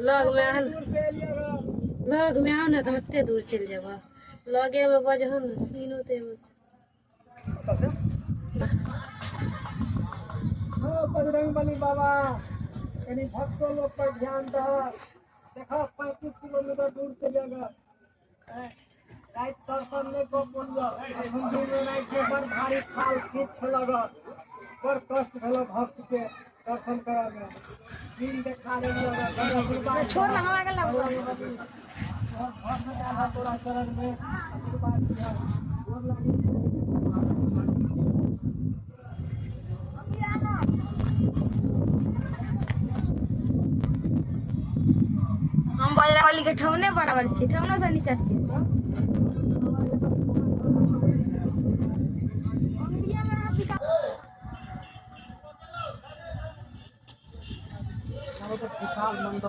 लग में आन लग में आओ ना तो मत्ते दूर चल जाबा लगे में बजहन सीनो ते बजरंगबली बाबा यानी भक्तों लोग पर ध्यान दो। देखो 35 किलोमीटर दूर से जगह रात दर्शन में को बोलियो मंदिर में रात के बड़ भारी खाल खींच लगा बड़ कष्ट भेलो भक्त के दर्शन करा में दिन देखा रे लगा छोड़ ना हम आगे लग तोरा चरण में आशीर्वाद दिया गोर लगी हम बजरंगबली के ठौने बराबर छी ठौनो से नीचा छी विशाल मंडप